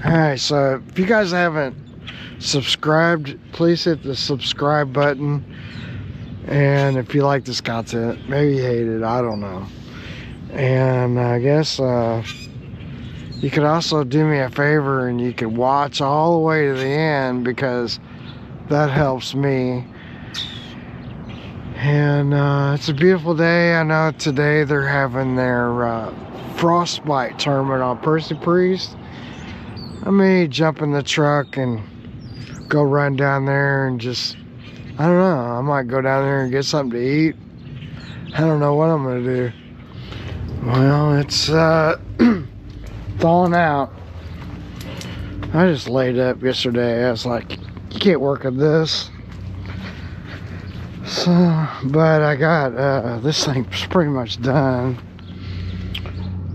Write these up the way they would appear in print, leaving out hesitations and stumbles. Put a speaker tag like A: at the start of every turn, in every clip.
A: Alright, so if you guys haven't subscribed, please hit the subscribe button. And if you like this content, maybe you hate it, I don't know. And I guess you could also do me a favor and you could watch all the way to the end, because that helps me. And it's a beautiful day. I know today they're having their frostbite tournament on Percy Priest. I may jump in the truck and go run down there and just, I don't know, I might go down there and get something to eat. I don't know what I'm gonna do. Well, it's thawing out. I just laid up yesterday. I was like, you can't work at this. So, but I got this thing's pretty much done,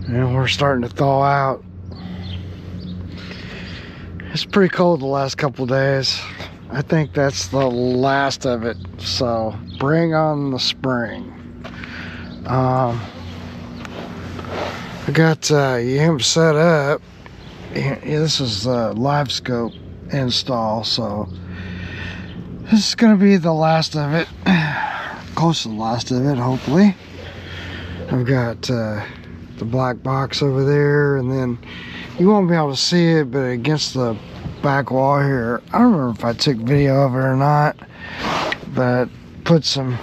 A: and we're starting to thaw out. It's pretty cold the last couple of days. I think that's the last of it, so bring on the spring. I got him set up. Yeah, this is the LiveScope install, so this is going to be the last of it. Close to the last of it, hopefully. I've got the black box over there, and then you won't be able to see it, but against the back wall here, I don't remember if I took video of it or not, but put some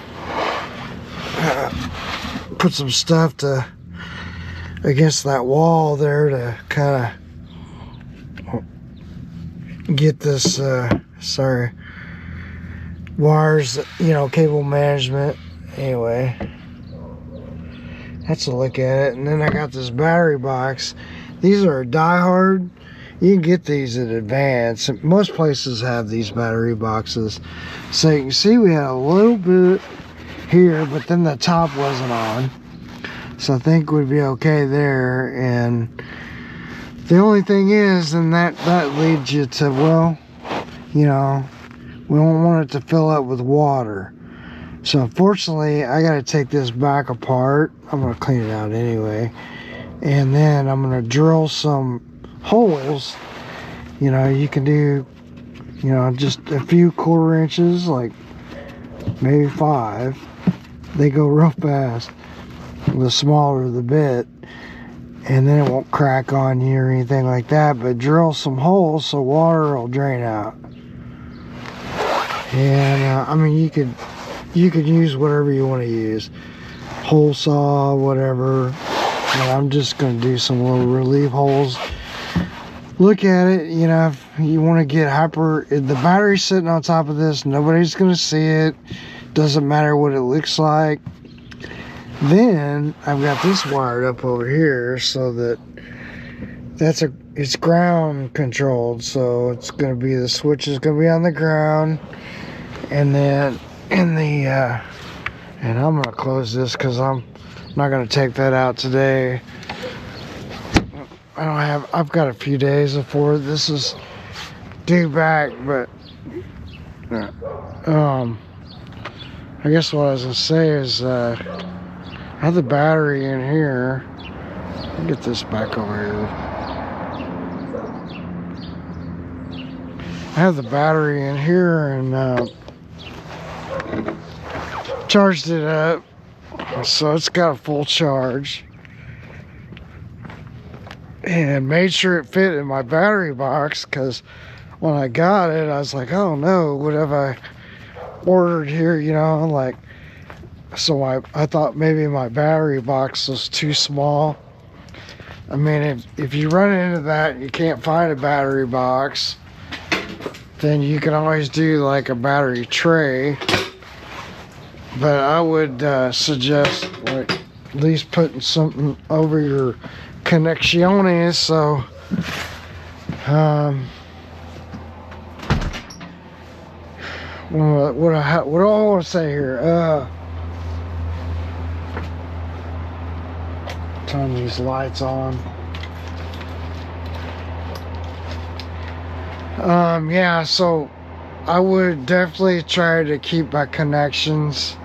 A: stuff to against that wall there to kind of get this wires, you know, cable management. Anyway, that's a look at it. And then I got this battery box. These are diehard. You can get these at Advance. Most places have these battery boxes. So you can see we had a little bit here, but then the top wasn't on. So I think we'd be okay there. And the only thing is, and that leads you to, well, you know, we don't want it to fill up with water. So unfortunately, I got to take this back apart. I'm going to clean it out anyway. And then I'm going to drill some holes. You know, you can do, you know, just a few 1/4 inches, like maybe 5. They go real fast. The smaller the bit, and then it won't crack on you or anything like that. But drill some holes so water will drain out. And I mean, you could use whatever you want to use, hole saw, whatever. And I'm just going to do some little relief holes. Look at it, you know, if you want to get if the battery's sitting on top of this, nobody's going to see it. Doesn't matter what it looks like. Then I've got this wired up over here so that it's ground controlled. So it's going to be, the switch is going to be on the ground. And then and I'm going to close this because I'm not going to take that out today. I've got a few days before this is due back, but I guess what I was going to say is I have the battery in here. Let me get this back over here. I have the battery in here and charged it up, so it's got a full charge. And made sure it fit in my battery box, because when I got it, I was like, oh no, what have I ordered here, you know, like, so I thought maybe my battery box was too small. I mean, if you run into that and you can't find a battery box, then you can always do like a battery tray. But I would suggest like at least putting something over your connections. So what do I want to say here? Turn these lights on. Yeah, so I would definitely try to keep my connections,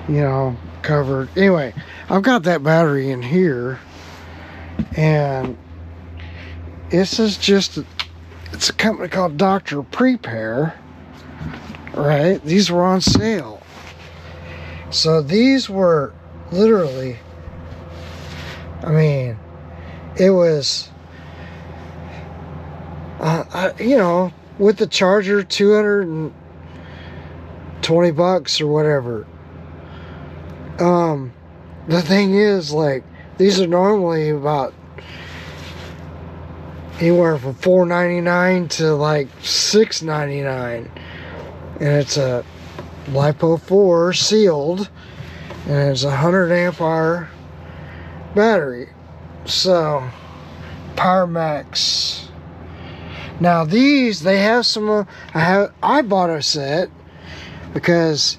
A: you know, covered. Anyway, I've got that battery in here, and this is just, it's a company called Dr. Prepare, right? These were on sale. So these were literally, I mean, it was, you know, with the charger, $220 or whatever. The thing is, like, these are normally about anywhere from $4.99 to like $6.99, and it's a LiPo4 sealed, and it's a 100 amp hour battery. So Power Max. Now these, they have some, I bought a set because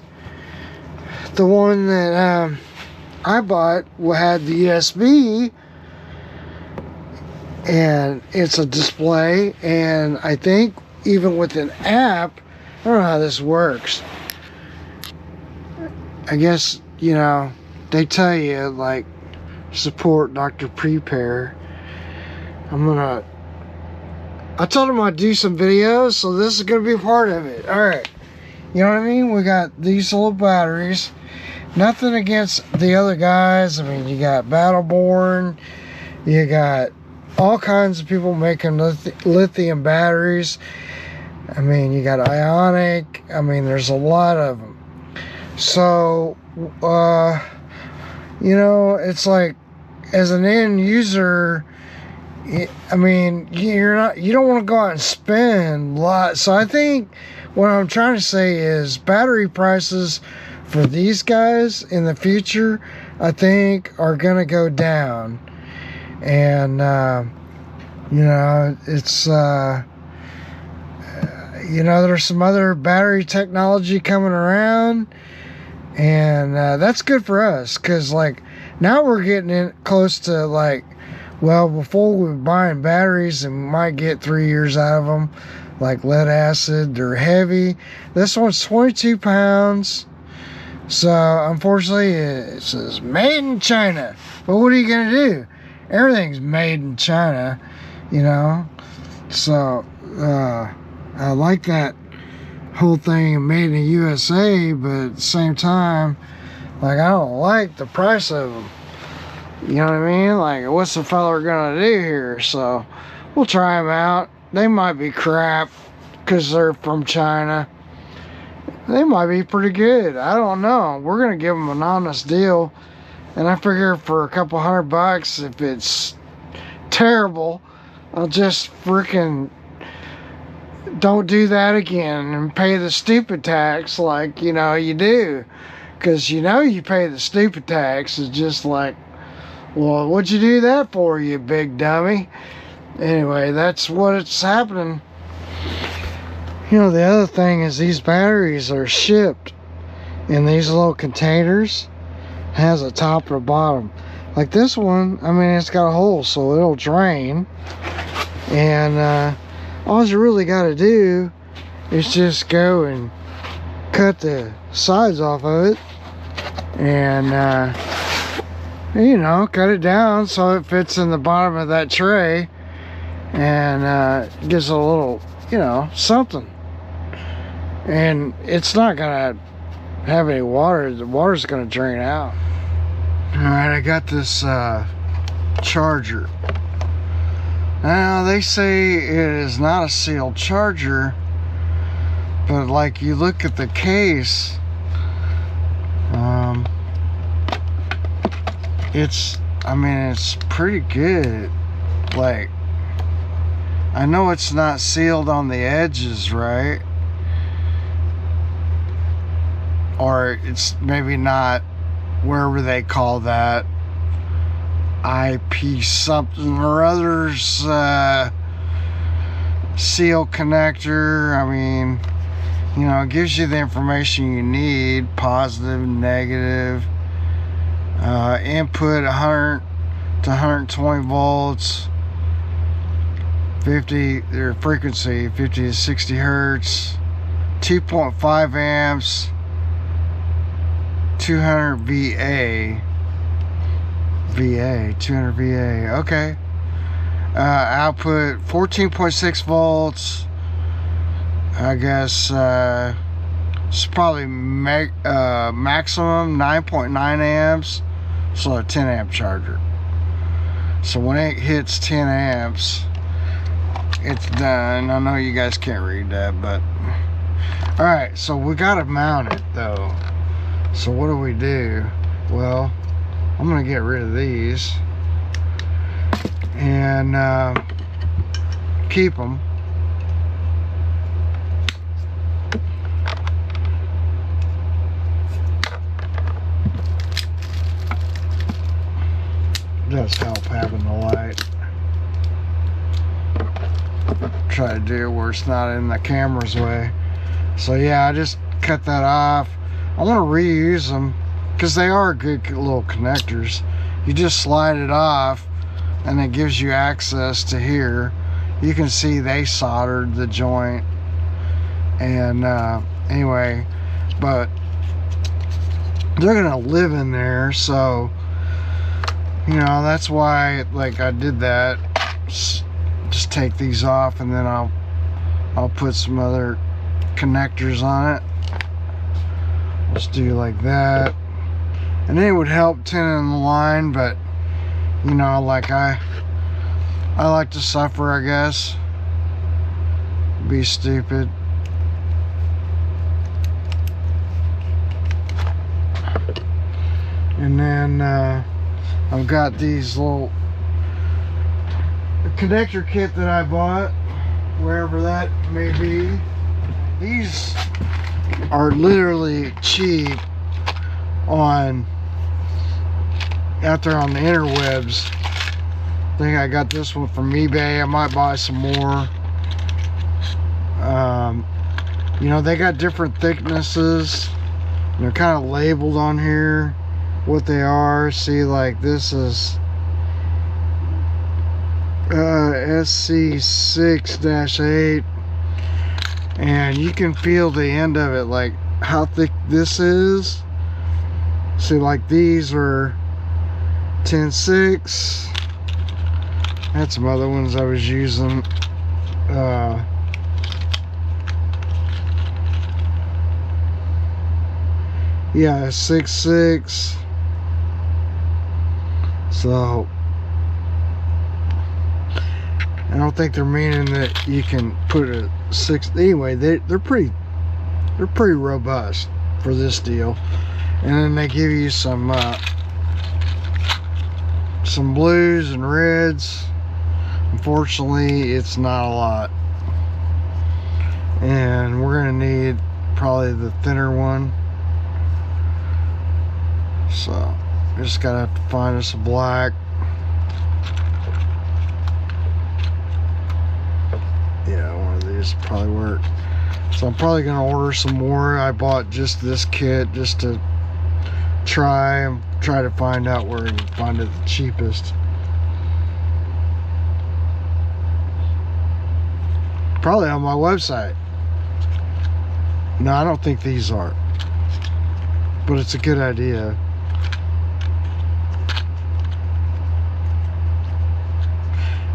A: the one that I bought had the USB, and it's a display, and I think even with an app, I don't know how this works. I guess, you know, they tell you, like, support Dr. Prepare. I told him I'd do some videos, so this is going to be part of it. Alright, you know what I mean? We got these little batteries. Nothing against the other guys. I mean, you got Battleborn, you got all kinds of people making lithium batteries. I mean, you got Ionic. I mean, there's a lot of them. So, you know, it's like, as an end user, I mean, you don't want to go out and spend a lot. So I think what I'm trying to say is battery prices for these guys in the future, I think, are going to go down. And, you know, it's, you know, there's some other battery technology coming around, and that's good for us, because, like, now we're getting in close to, like, well, before we were buying batteries and we might get 3 years out of them, like lead acid, they're heavy. This one's 22 pounds. So, unfortunately, it says made in China. But what are you going to do? Everything's made in China, you know? So, I like that whole thing made in the USA, but at the same time, like, I don't like the price of them. You know what I mean? Like, what's the fella going to do here? So, we'll try them out. They might be crap because they're from China. They might be pretty good. I don't know. We're going to give them an honest deal. And I figure for a couple $100, if it's terrible, I'll just freaking don't do that again and pay the stupid tax like, you know, you do. Because, you know, you pay the stupid tax. It's just like, well, what'd you do that for, you big dummy? Anyway, that's what's happening. You know, the other thing is these batteries are shipped in these little containers. It has a top and a bottom. Like this one, I mean, it's got a hole so it'll drain. And all you really got to do is just go and cut the sides off of it. And, you know, cut it down so it fits in the bottom of that tray. And gives a little, you know, something. And it's not gonna have any water. The water's gonna drain out. Alright, I got this charger. Now they say it is not a sealed charger, but like you look at the case, I mean, it's pretty good. Like, I know it's not sealed on the edges, right? Or it's maybe not wherever they call that IP something or others seal connector. I mean, you know, it gives you the information you need, positive, negative, input 100 to 120 volts, 50, their frequency 50 to 60 hertz, 2.5 amps, 200 VA, 200 VA. Okay, Output 14.6 volts. I guess it's probably maximum 9.9 amps. So a 10 amp charger. So when it hits 10 amps, it's done. I know you guys can't read that, but alright, so we gotta mount it though. So what do we do? Well, I'm gonna get rid of these and keep them. Does help having the light. Try to do it where it's not in the camera's way. So yeah, I just cut that off. I want to reuse them because they are good little connectors. You just slide it off and it gives you access to here. You can see they soldered the joint. And anyway, but they're gonna live in there, so you know, that's why like I did that. Just take these off and then I'll put some other connectors on it. Let's do like that. And it would help tinning the line, but you know, like I like to suffer, I guess. Be stupid. And then I've got these little connector kit that I bought, wherever that may be. These are literally cheap out there on the interwebs. I think I got this one from eBay. I might buy some more. You know, they got different thicknesses. They're kind of labeled on here what they are. See, like this is SC6-8, and you can feel the end of it, like how thick this is. See, like these are 10.6. Had some other ones I was using. Yeah, 6.6. So I don't think they're meaning that you can put a 6. Anyway, they're pretty robust for this deal. And then they give you some blues and reds. Unfortunately, it's not a lot. And we're gonna need probably the thinner one. So just gotta have to find us a black. Yeah, one of these will probably work. So I'm probably gonna order some more. I bought just this kit just to try to find out where you can find it the cheapest. Probably on my website. No, I don't think these are, but it's a good idea.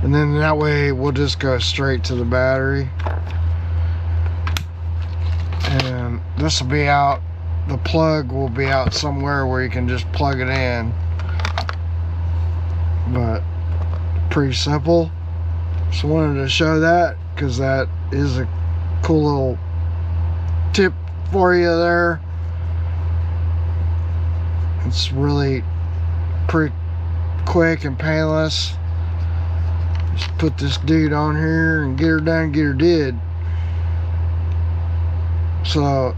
A: And then that way we'll just go straight to the battery. And this will be out, the plug will be out somewhere where you can just plug it in. But pretty simple. So I wanted to show that because that is a cool little tip for you there. It's really pretty quick and painless. Just put this dude on here and get her done, get her did. So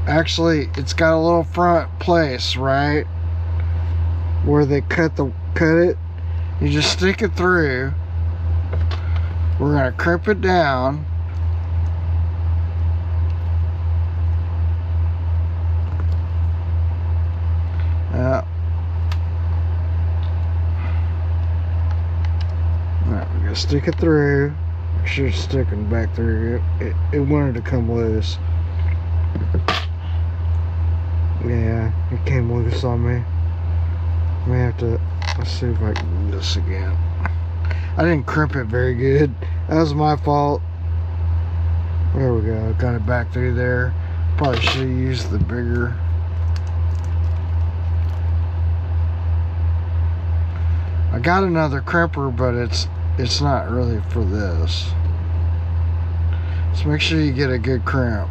A: actually it's got a little front place, right, where they cut it. You just stick it through. We're gonna crimp it down. Alright, we're gonna stick it through. Make sure it's sticking back through. It wanted to come loose. Yeah, it came loose on me. I may have to, let's see if I can do this again. I didn't crimp it very good. That was my fault. There we go. Got it back through there. Probably should have used the bigger. I got another crimper, but it's not really for this. So make sure you get a good crimp.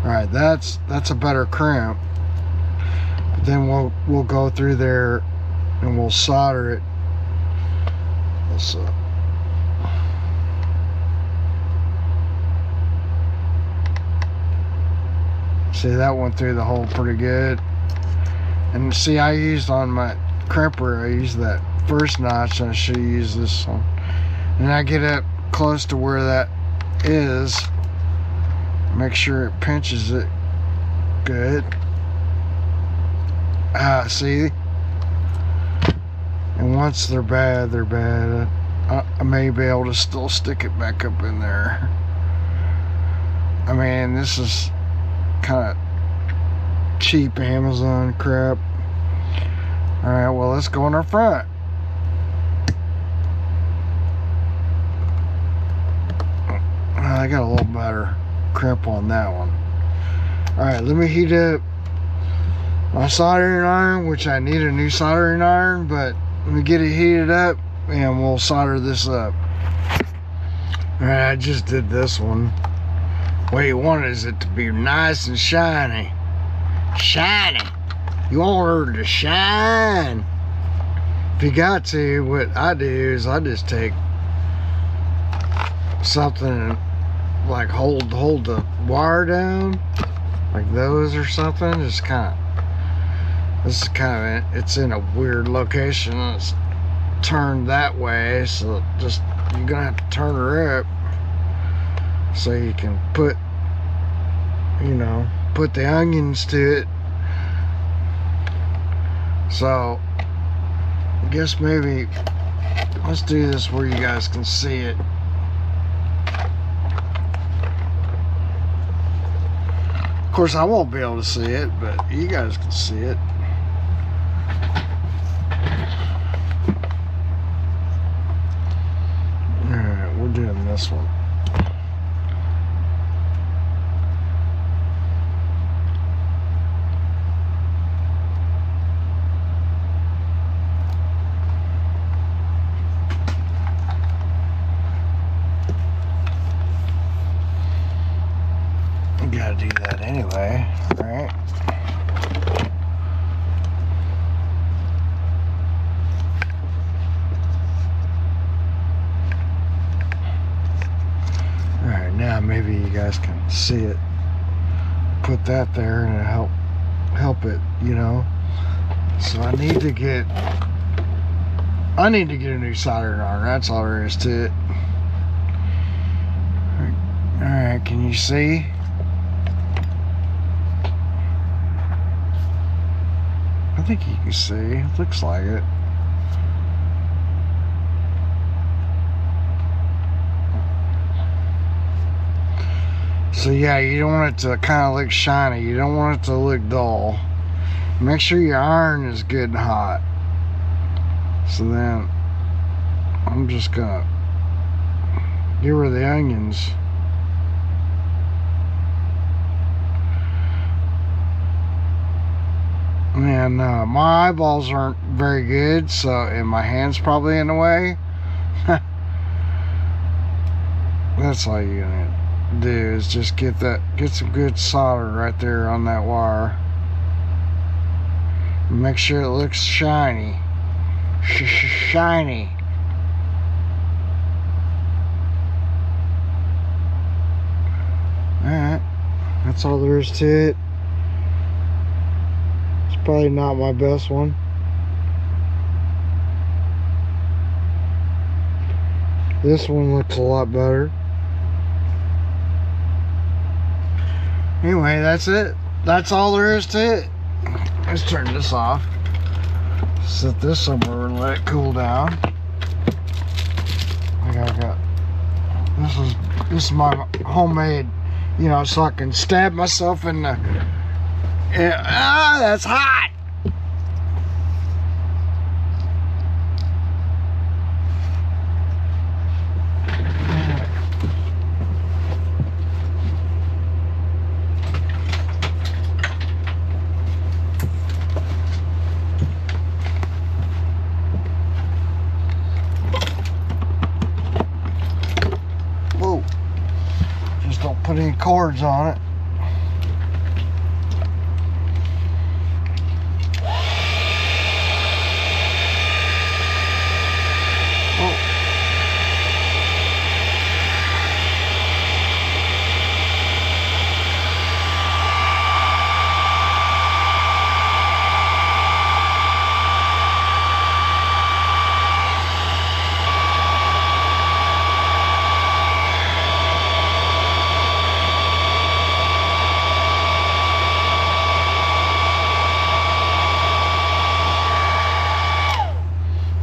A: Alright, that's a better crimp. But then we'll go through there and we'll solder it. See, that went through the hole pretty good. And see, I used on my crimper, I used that first notch, and I should use this one. And I get up close to where that is, make sure it pinches it good. See? And once they're bad, they're bad. I may be able to still stick it back up in there. I mean, this is kind of cheap Amazon crap. Alright, well, let's go in our front. I got a little better crimp on that one. Alright, let me heat up my soldering iron, which I need a new soldering iron, but let me get it heated up and we'll solder this up. Alright, I just did this one. What you want is it to be nice and shiny. Shiny. You want her to shine. If you got to, what I do is I just take something like hold the wire down, like those or something. Just kind of, this is kind of, it's in a weird location. It's turned that way, so just you're gonna have to turn her up so you can put, you know, put the onions to it. So I guess maybe let's do this where you guys can see it. Of course, I won't be able to see it, but you guys can see it. Alright, we're doing this one. Gotta do that anyway, right? Alright, now maybe you guys can see it. Put that there and it'll help it, you know. So I need to get a new soldering iron. That's all there is to it. Alright, can you see? I think you can see. It looks like it. So yeah, you don't want it to kind of look shiny. You don't want it to look dull. Make sure your iron is good and hot. So then I'm just gonna get rid of the onions. And my eyeballs aren't very good, so, and my hand's probably in the way. That's all you're gonna do is just get some good solder right there on that wire. Make sure it looks shiny. Shiny. Alright, that's all there is to it. Probably not my best one. This one looks a lot better. Anyway, that's it. That's all there is to it. Let's turn this off. Set this somewhere and let it cool down. This is my homemade, you know, so I can stab myself in the. That's hot. put any cords on it.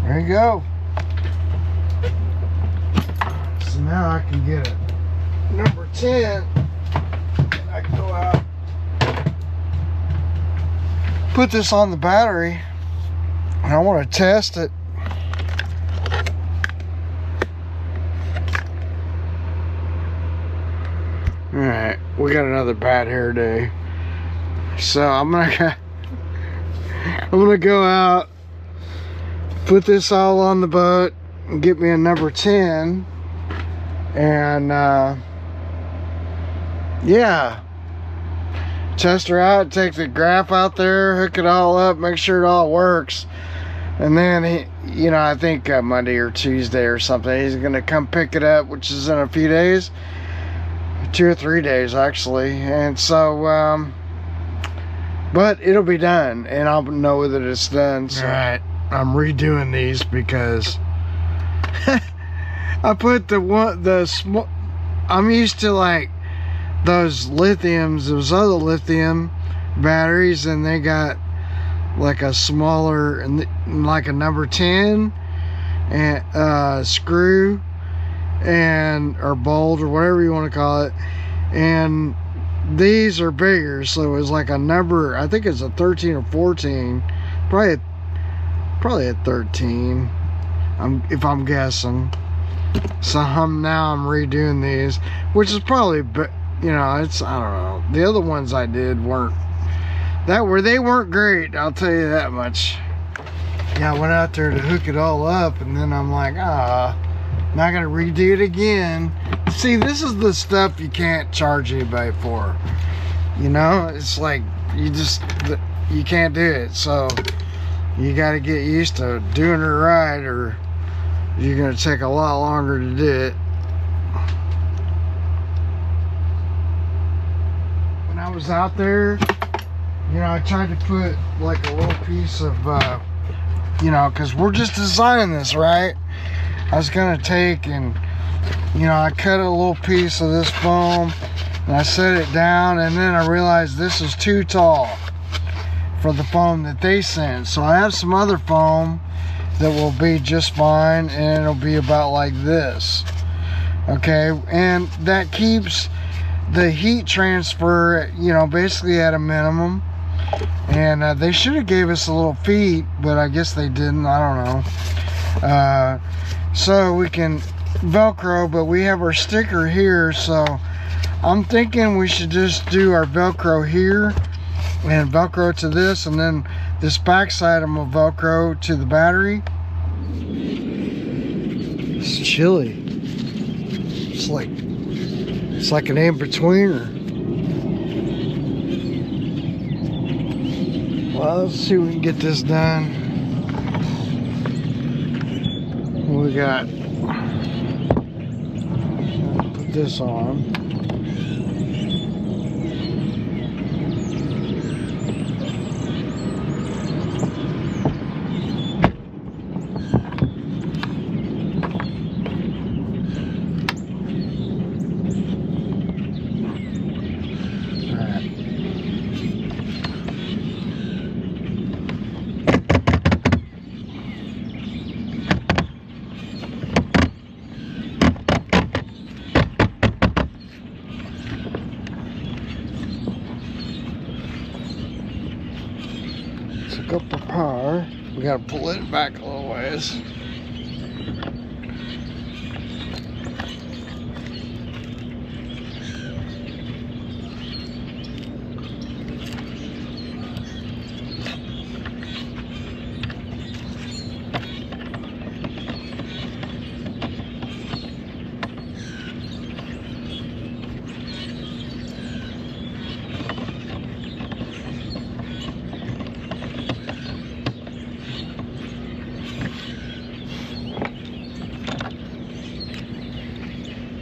A: There you go. So now I can get it. Number 10. I can go out, put this on the battery, and I want to test it. Alright, we got another bad hair day. So I'm gonna go out, put this all on the boat, and get me a number 10, and yeah, test her out, take the graph out there, hook it all up, make sure it all works, and then you know, I think Monday or Tuesday or something, he's gonna come pick it up, which is in a few days, 2 or 3 days actually, and so but it'll be done, and I'll know that it's done. So. All right, I'm redoing these because I put I'm used to like those lithiums, those other lithium batteries, and they got like a smaller, like a number 10 and screw, and or bolt or whatever you want to call it, and these are bigger, so it's like a number, I think it's a 13 or 14, probably a 13, if I'm guessing. So now I'm redoing these, which is probably, you know, it's, I don't know, the other ones I did weren't great, I'll tell you that much. Yeah, I went out there to hook it all up, and then I'm like, not gonna redo it again. See, this is the stuff you can't charge anybody for, you know. It's like you can't do it, so you got to get used to doing it right, or you're gonna take a lot longer to do it. When I was out there, you know, I tried to put like a little piece of you know, because we're just designing this, right? I was gonna take and, you know, I cut a little piece of this foam and I set it down, and then I realized this is too tall for the foam that they sent. So I have some other foam that will be just fine, and it'll be about like this, okay? And that keeps the heat transfer, you know, basically at a minimum. And they should have gave us a little feet, but I guess they didn't, I don't know. So we can Velcro, but we have our sticker here, so I'm thinking we should just do our Velcro here and Velcro to this, and then this back side I'm gonna Velcro to the battery. It's chilly. It's like an in-betweener. Well, let's see if we can get this done. We got, put this on. Up for power, we gotta pull it back a little ways.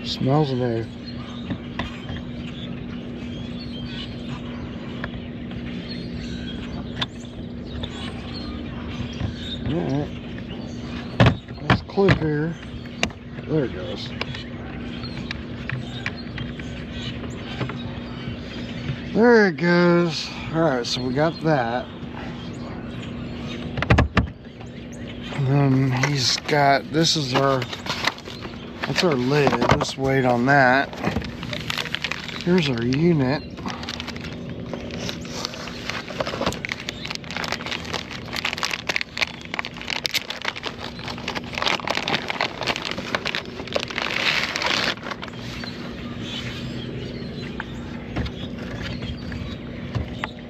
A: Smells new. Alright. Let's clip here. There it goes. There it goes. Alright, so we got that. And then he's got, this is our, that's our lid. Let's wait on that. Here's our unit.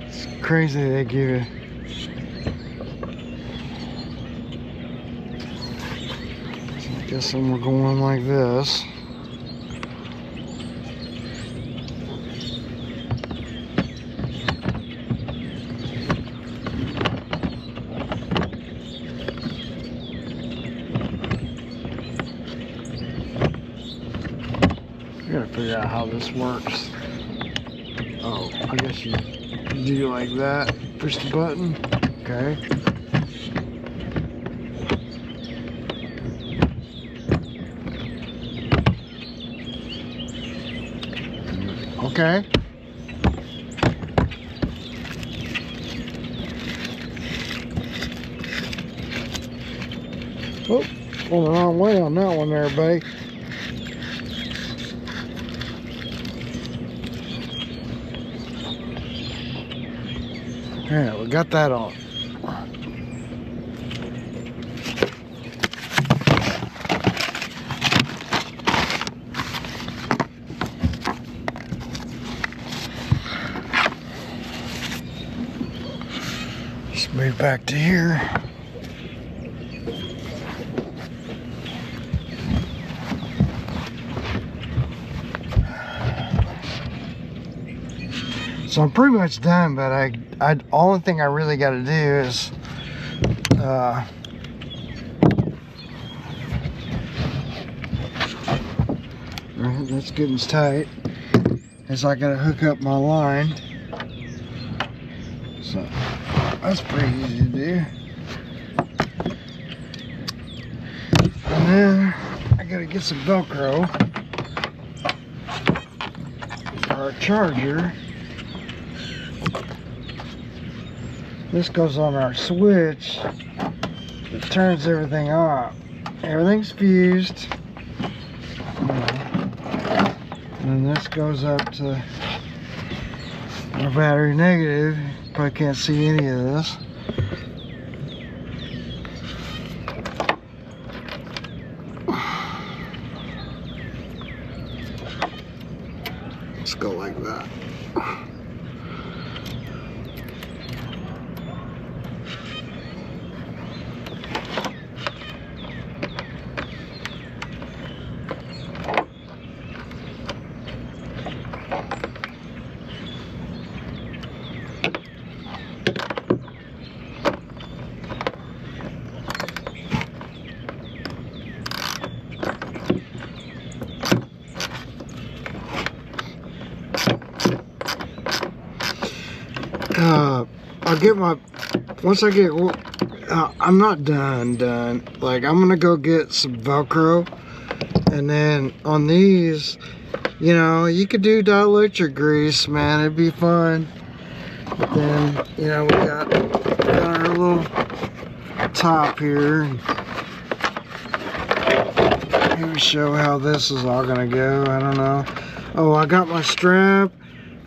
A: It's crazy they give you. Guessing we're going like this. I gotta figure out how this works. Oh, I guess you do like that. Push the button. Okay. Okay. Oh, going the wrong way on that one there, buddy. Yeah, we got that on. Just move back to here. So I'm pretty much done, but I only thing I really got to do is right, that's good and tight. Is I got to hook up my line. So that's pretty easy to do. And then I got to get some Velcro for our charger. This goes on our switch that turns everything off. Everything's fused. And then this goes up to our battery negative. Probably can't see any of this. Let's go like that. I'll get my, once I get, I'm not done. Like, I'm gonna go get some Velcro, and then on these, you know, you could do dielectric grease, man, it'd be fun. But then, you know, we got our little top here. Maybe show how this is all gonna go, I don't know. Oh, I got my strap.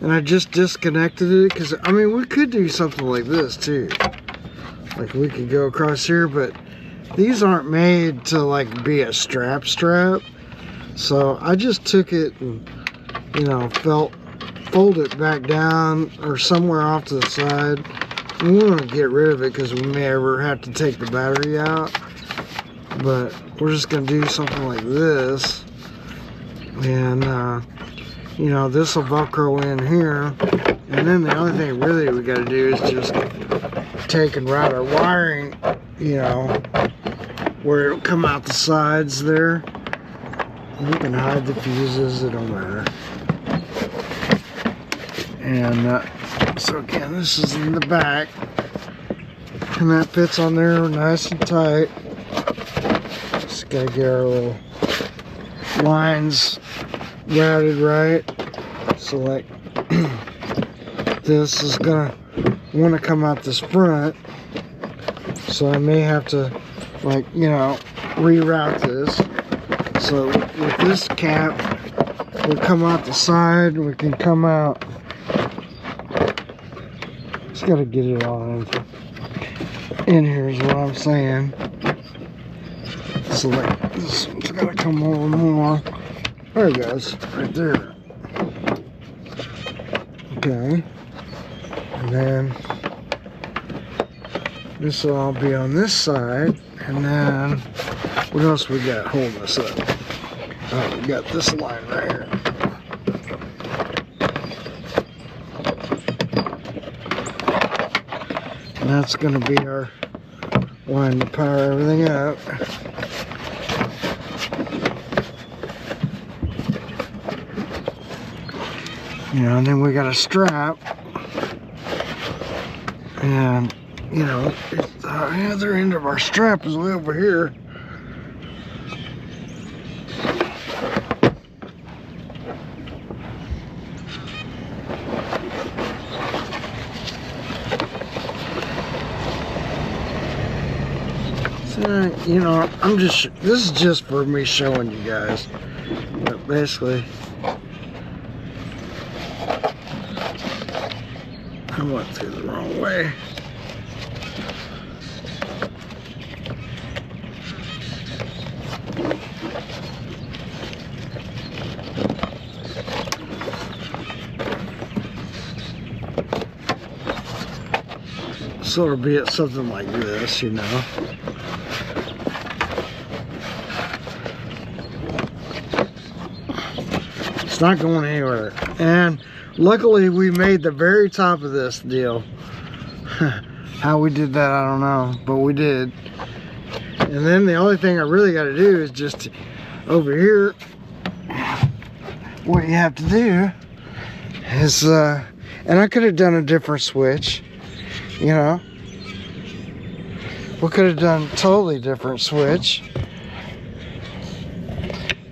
A: And I just disconnected it because, I mean, we could do something like this too. Like we could go across here, but these aren't made to like be a strap. So I just took it and, you know, fold it back down or somewhere off to the side. We want to get rid of it because we may ever have to take the battery out. But we're just going to do something like this. And, you know, this will Velcro in here, and then the only thing really we got to do is just take and route our wiring, you know, where it'll come out the sides there, You can hide the fuses, it don't matter. And so again, this is in the back, and that fits on there nice and tight. Just gotta get our little lines routed right. So like this is gonna want to come out this front, so I may have to, like, you know, reroute this. So with this cap, we'll come out the side, we can come out. Just gotta get it all in here is what I'm saying. So like this one's gotta come over more. There it goes, right there. Okay. And then this will all be on this side. And then what else we got holding us up? Oh, we got this line right here. And that's going to be our line to power everything up. You know, and then we got a strap. And, you know, the other end of our strap is way over here. So, you know, this is just for me showing you guys. But basically, I went through the wrong way. So it'll be at something like this, you know. It's not going anywhere. And luckily we made the very top of this deal. How we did that, I don't know, but we did. And then the only thing I really got to do is just over here, what you have to do is, and I could have done a different switch, you know. We could have done a totally different switch,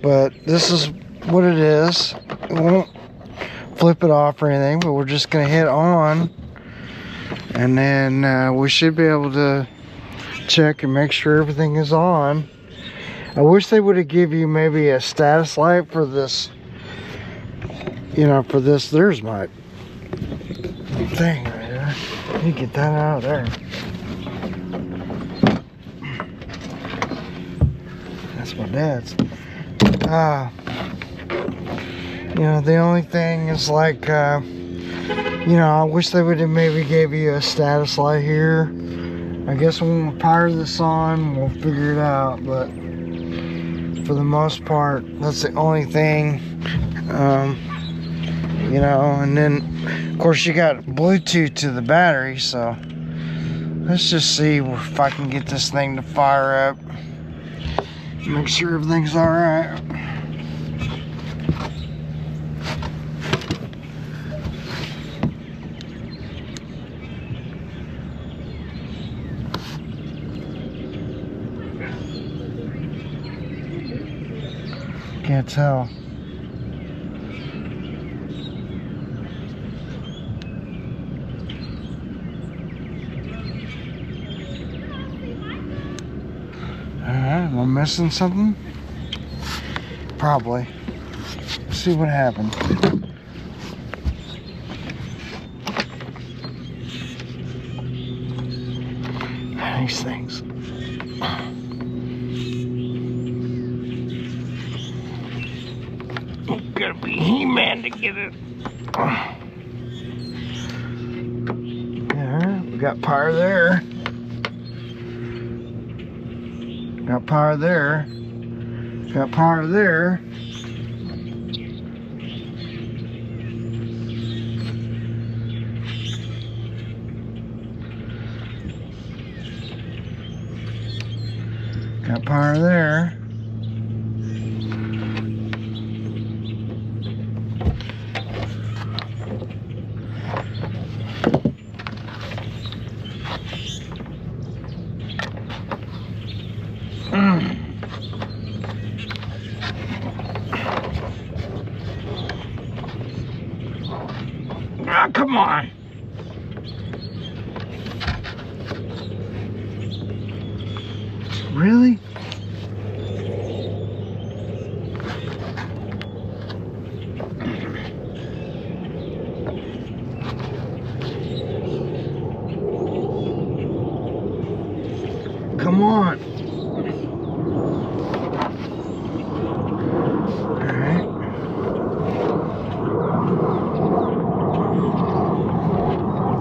A: but this is what it is. It won't flip it off or anything, but we're just going to hit on, and then we should be able to check and make sure everything is on. I wish they would have give you maybe a status light for this, you know, for this. There's my thing right there. You get that out of there. That's my dad's. You know, the only thing is like, you know, I wish they would have maybe gave you a status light here. I guess when we power this on, we'll figure it out, but for the most part, that's the only thing. You know, and then of course you got Bluetooth to the battery, so let's just see if I can get this thing to fire up. Make sure everything's all right. Can't tell. Am I missing something? Probably. Let's see what happens. These things. Gotta be He-Man to get it. Yeah, we got power there. Got power there. Got power there. Got power there. Ah, come on. Really? Come on. Alright.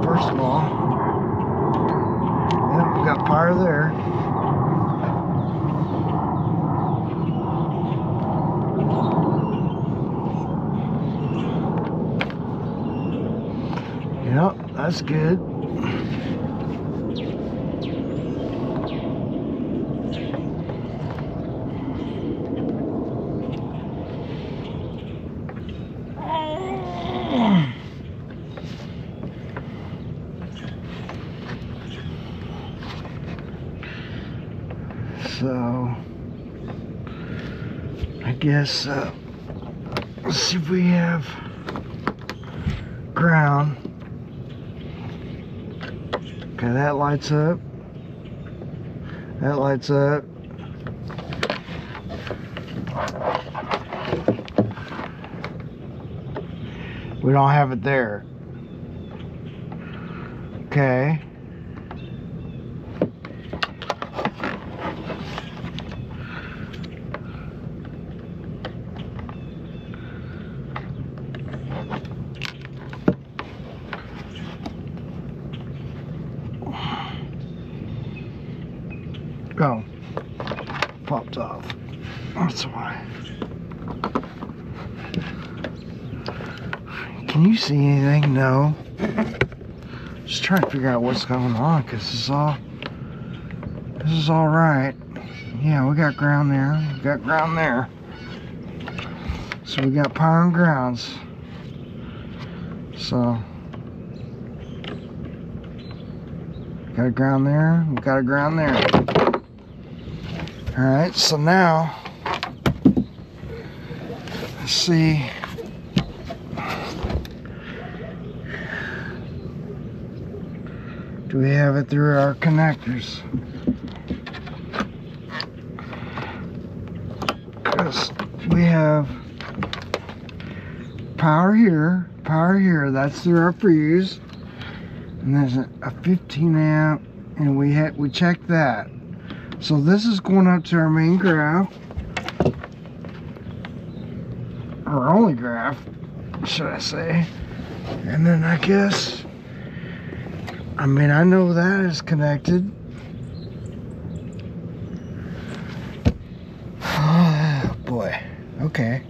A: First of all, yeah, we got power there. Yep, that's good. So, I guess, let's see if we have ground. Okay, that lights up. That lights up. We don't have it there. Okay. Go. Popped off. That's why. Can you see anything? No. Just trying to figure out what's going on, because this is all right. Yeah, we got ground there. We got ground there. So we got power and grounds. So got a ground there. We got a ground there. All right. So now let's see. Do we have it through our connectors? Because we have power here, that's through our fuse, and there's a 15 amp, and we checked that. So this is going up to our main graph, our only graph, should I say? And then I guess, I mean, I know that is connected. Oh boy. Okay.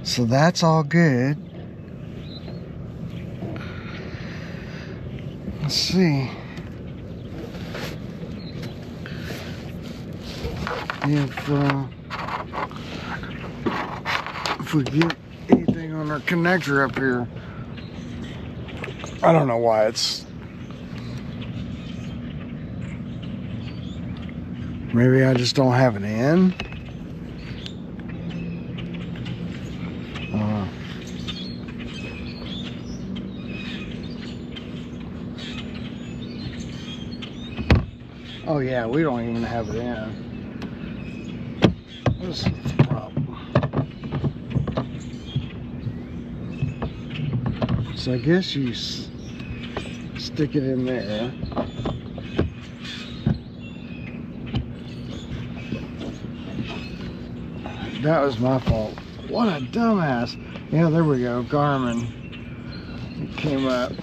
A: So that's all good. Let's see. If we get anything on our connector up here. I don't know why it's... Maybe I just don't have an in. Oh yeah, we don't even have it in. This is the problem. So I guess you stick it in there. That was my fault. What a dumbass. Yeah, there we go. Garmin. It came up.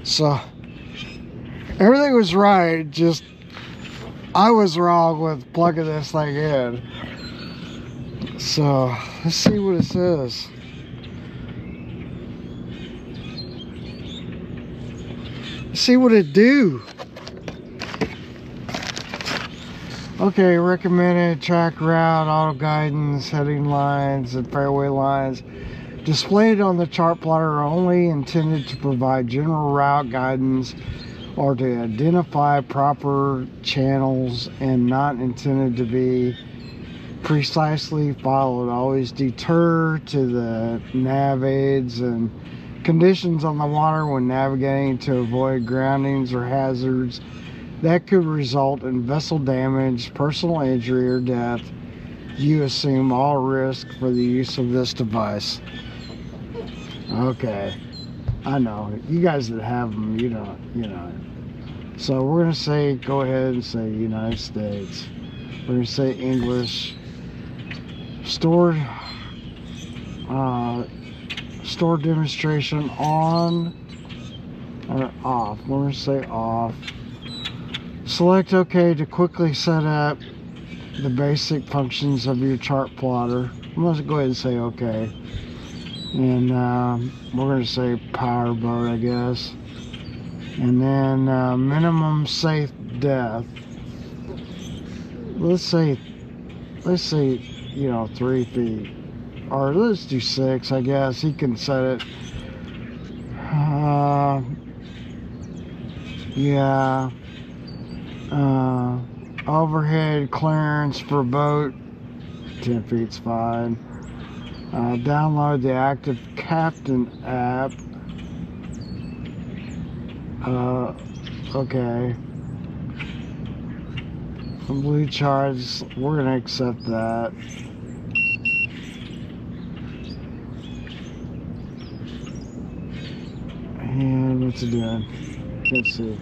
A: So everything was right, just I was wrong with plugging this thing in. So let's see what it says. Let's see what it do. Okay, recommended track route, auto guidance, heading lines, and fairway lines displayed on the chart plotter are only intended to provide general route guidance or to identify proper channels, and not intended to be precisely followed. Always deter to the nav aids and conditions on the water when navigating to avoid groundings or hazards that could result in vessel damage, personal injury, or death. You assume all risk for the use of this device. Okay, I know. You guys that have them, you know. So we're going to say, go ahead and say United States. We're going to say English. Stored demonstration on or off. We're going to say off. Select OK to quickly set up the basic functions of your chart plotter. I'm going to go ahead and say OK. And we're going to say power boat, I guess. And then minimum safe depth. Let's say, 3 feet. Or let's do 6, I guess. He can set it. Yeah. Overhead clearance for boat. 10 feet's fine. Download the Active Captain app. Okay. Blue charge, we're gonna accept that. And what's it doing? Can't see.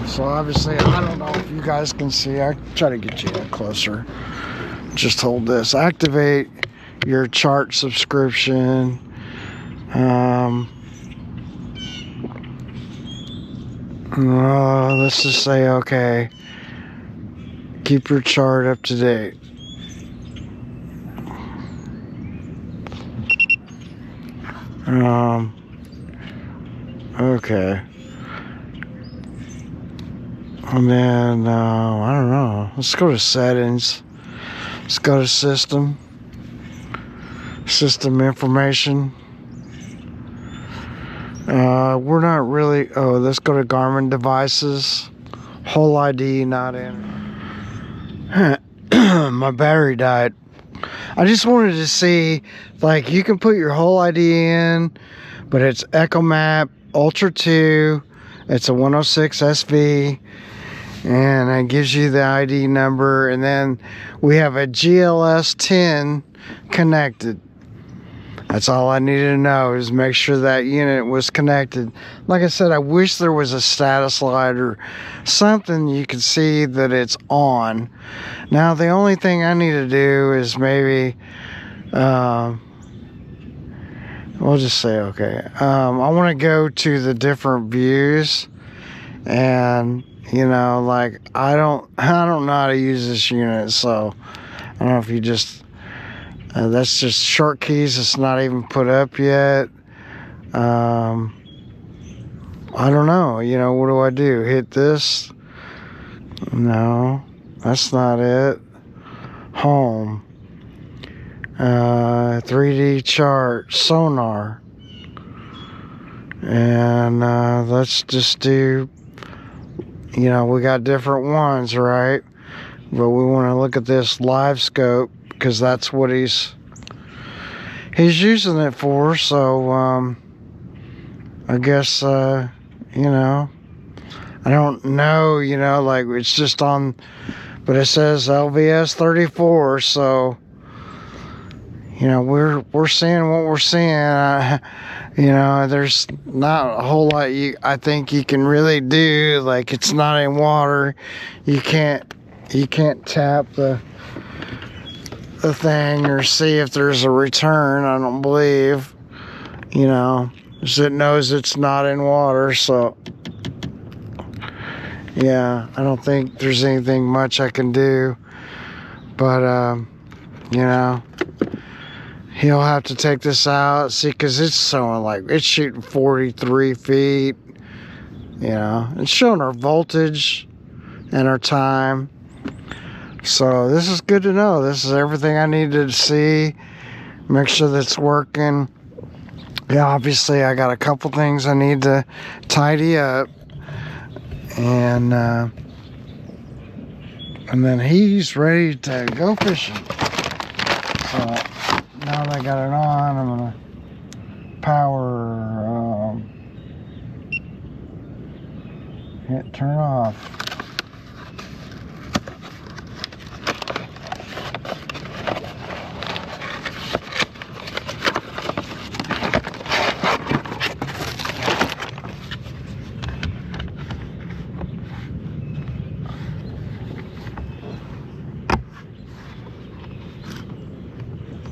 A: So obviously, I don't know if you guys can see. I try to get you closer. Just hold this. Activate your chart subscription. Let's just say okay. Keep your chart up to date. Okay. And then I don't know. Let's go to settings. Let's go to system information. We're not really. Oh, let's go to Garmin devices. Whole ID not in. My battery died. I just wanted to see, like, you can put your whole ID in, but it's EchoMap Ultra 2. It's a 106 SV, and it gives you the ID number. And then we have a GLS 10 connected. That's all I needed to know, is make sure that unit was connected. Like I said, I wish there was a status light or something you could see that it's on. Now, the only thing I need to do is maybe, we'll just say, okay. I want to go to the different views, and, like, I don't know how to use this unit, so I don't know if you just... that's just short keys. It's not even put up yet. I don't know. What do I do? Hit this? No, that's not it. Home. 3D chart. Sonar. And let's just do... we got different ones, right? But we want to look at this LiveScope, because that's what he's using it for. So I guess I don't know, like, it's just on, but it says LVS34, so we're seeing what we're seeing. There's not a whole lot I think you can really do. Like, it's not in water. You can't tap the thing or see if there's a return. I don't believe, because it knows it's not in water. So yeah, I don't think there's anything much I can do, but he'll have to take this out, see, because it's showing, like, it's shooting 43 feet. It's showing our voltage and our time. So this is good to know. This is everything I needed to see. Make sure that's working. Yeah, obviously I got a couple things I need to tidy up. and then he's ready to go fishing. So now that I got it on, I'm gonna power hit turn off.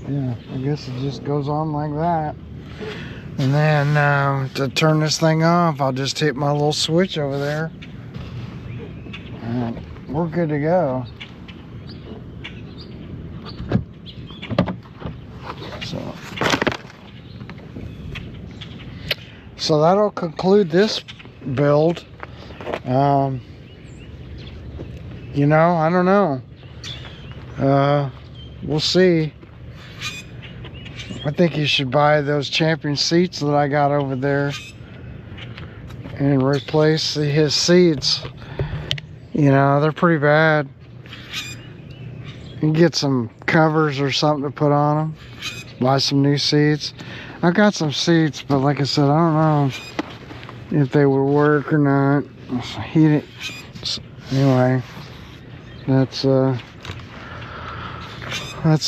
A: Yeah, I guess it just goes on like that. And then to turn this thing off, I'll just hit my little switch over there. And we're good to go. So that'll conclude this build. You know, I don't know. We'll see. I think you should buy those champion seats that I got over there and replace his seats. You know, they're pretty bad. You can get some covers or something to put on them. Buy some new seats. I got some seats, but like I said, I don't know if they would work or not. Anyway, that's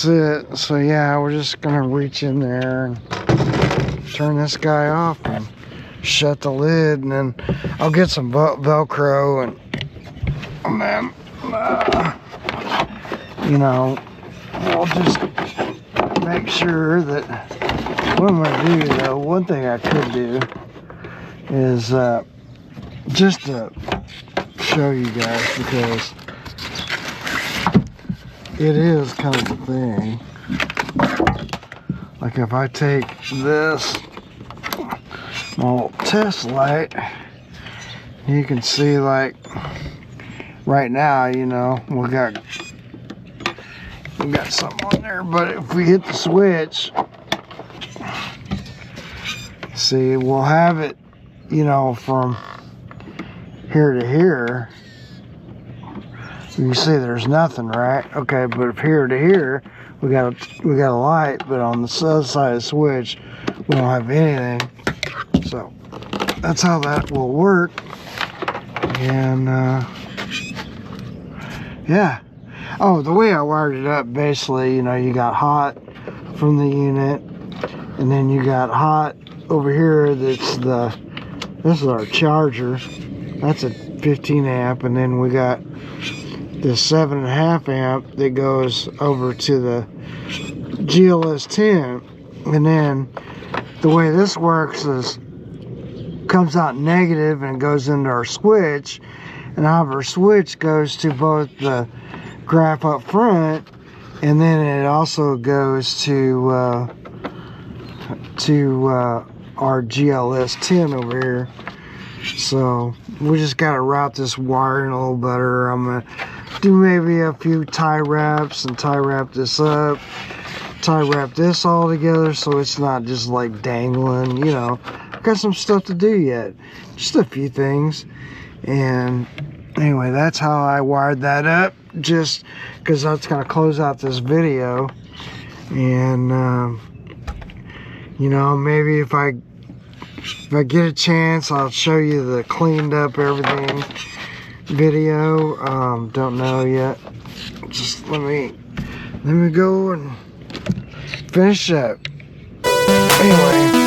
A: it. So yeah, we're just gonna reach in there and turn this guy off and shut the lid, and then I'll get some Velcro and then you know, we'll just make sure that what I'm gonna do though. One thing I could do is just to show you guys, because it is kind of a thing. Like if I take this little test light, you can see like right now, you know, we got something on there, but if we hit the switch, see, we'll have it, you know, from here to here. You see there's nothing, right? Okay, but if here to here we got a light, but on the other side of the switch we don't have anything. So that's how that will work. And yeah. Oh, the way I wired it up, basically, you know, you got hot from the unit, and then you got hot over here. This is our charger. That's a 15 amp, and then we got this 7.5 amp that goes over to the GLS 10. And then the way this works is comes out negative and goes into our switch, and our switch goes to both the graph up front, and then it also goes to our GLS 10 over here. So we just got to route this wiring a little better. I'm gonna do maybe a few tie wraps and tie wrap this up, tie wrap this all together so it's not just like dangling, you know. I've got some stuff to do yet, just a few things. And anyway, that's how I wired that up, just because that's gonna close out this video. And you know, maybe if I get a chance, I'll show you the cleaned up everything video. Don't know yet. Just let me go and finish up. Anyway.